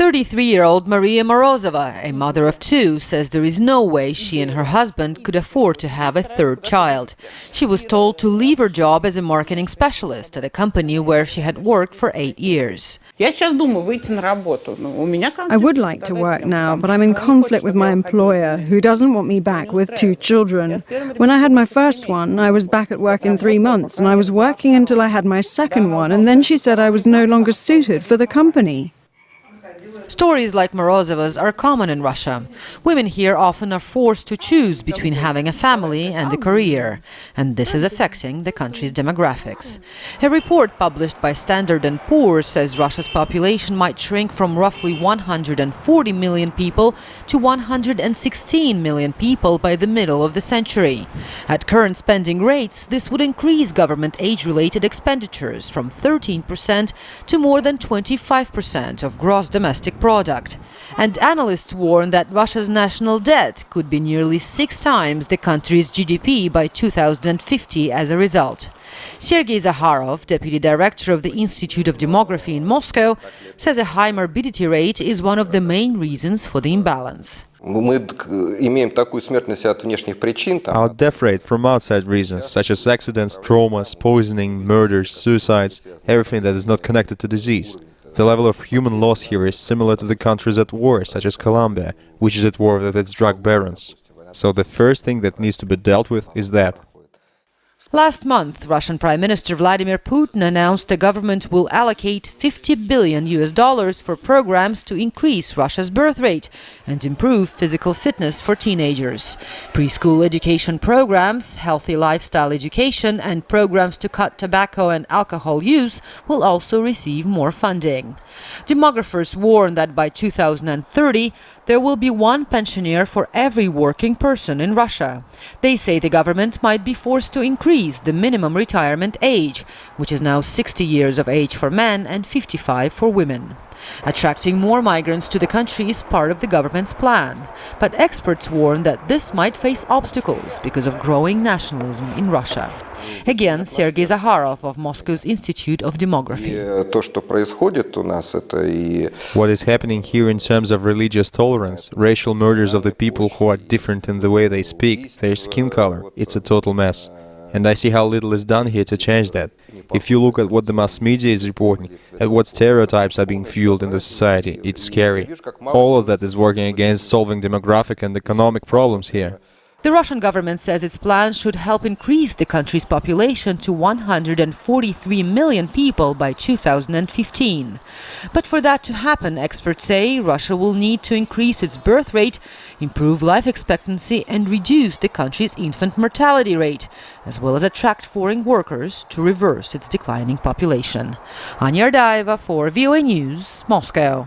33-year-old Maria Morozova, a mother of two, says there is no way she and her husband could afford to have a third child. She was told to leave her job as a marketing specialist at a company where she had worked for 8 years. I would like to work now, but I'm in conflict with my employer, who doesn't want me back with 2 children. When I had my first one, I was back at work in 3 months, and I was working until I had my second one, and then she said I was no longer suited for the company. Stories like Morozova's are common in Russia. Women here often are forced to choose between having a family and a career, and this is affecting the country's demographics. A report published by Standard & Poor's says Russia's population might shrink from roughly 140 million people to 116 million people by the middle of the century. At current spending rates, this would increase government age-related expenditures from 13% to more than 25% of gross domestic product. And analysts warn that Russia's national debt could be nearly 6 times the country's GDP by 2050 as a result. Sergei Zakharov, deputy director of the Institute of Demography in Moscow, says a high morbidity rate is one of the main reasons for the imbalance. Our death rate from outside reasons, such as accidents, traumas, poisoning, murders, suicides, everything that is not connected to disease. The level of human loss here is similar to the countries at war, such as Colombia, which is at war with its drug barons. So the first thing that needs to be dealt with is that. Last month, Russian Prime Minister Vladimir Putin announced the government will allocate $50 billion for programs to increase Russia's birth rate and improve physical fitness for teenagers. Preschool education programs, healthy lifestyle education, and programs to cut tobacco and alcohol use will also receive more funding. Demographers warn that by 2030, there will be one pensioner for every working person in Russia. They say the government might be forced to increase the minimum retirement age, which is now 60 years of age for men and 55 for women. Attracting more migrants to the country is part of the government's plan, but experts warn that this might face obstacles because of growing nationalism in Russia. Again, Sergei Zakharov of Moscow's Institute of Demography. What is happening here in terms of religious tolerance, racial murders of the people who are different in the way they speak, their skin color, it's a total mess. And I see how little is done here to change that. If you look at what the mass media is reporting, at what stereotypes are being fueled in the society, it's scary. All of that is working against solving demographic and economic problems here. The Russian government says its plans should help increase the country's population to 143 million people by 2015. But for that to happen, experts say Russia will need to increase its birth rate, improve life expectancy, and reduce the country's infant mortality rate, as well as attract foreign workers to reverse its declining population. Anya Ardayeva for VOA News, Moscow.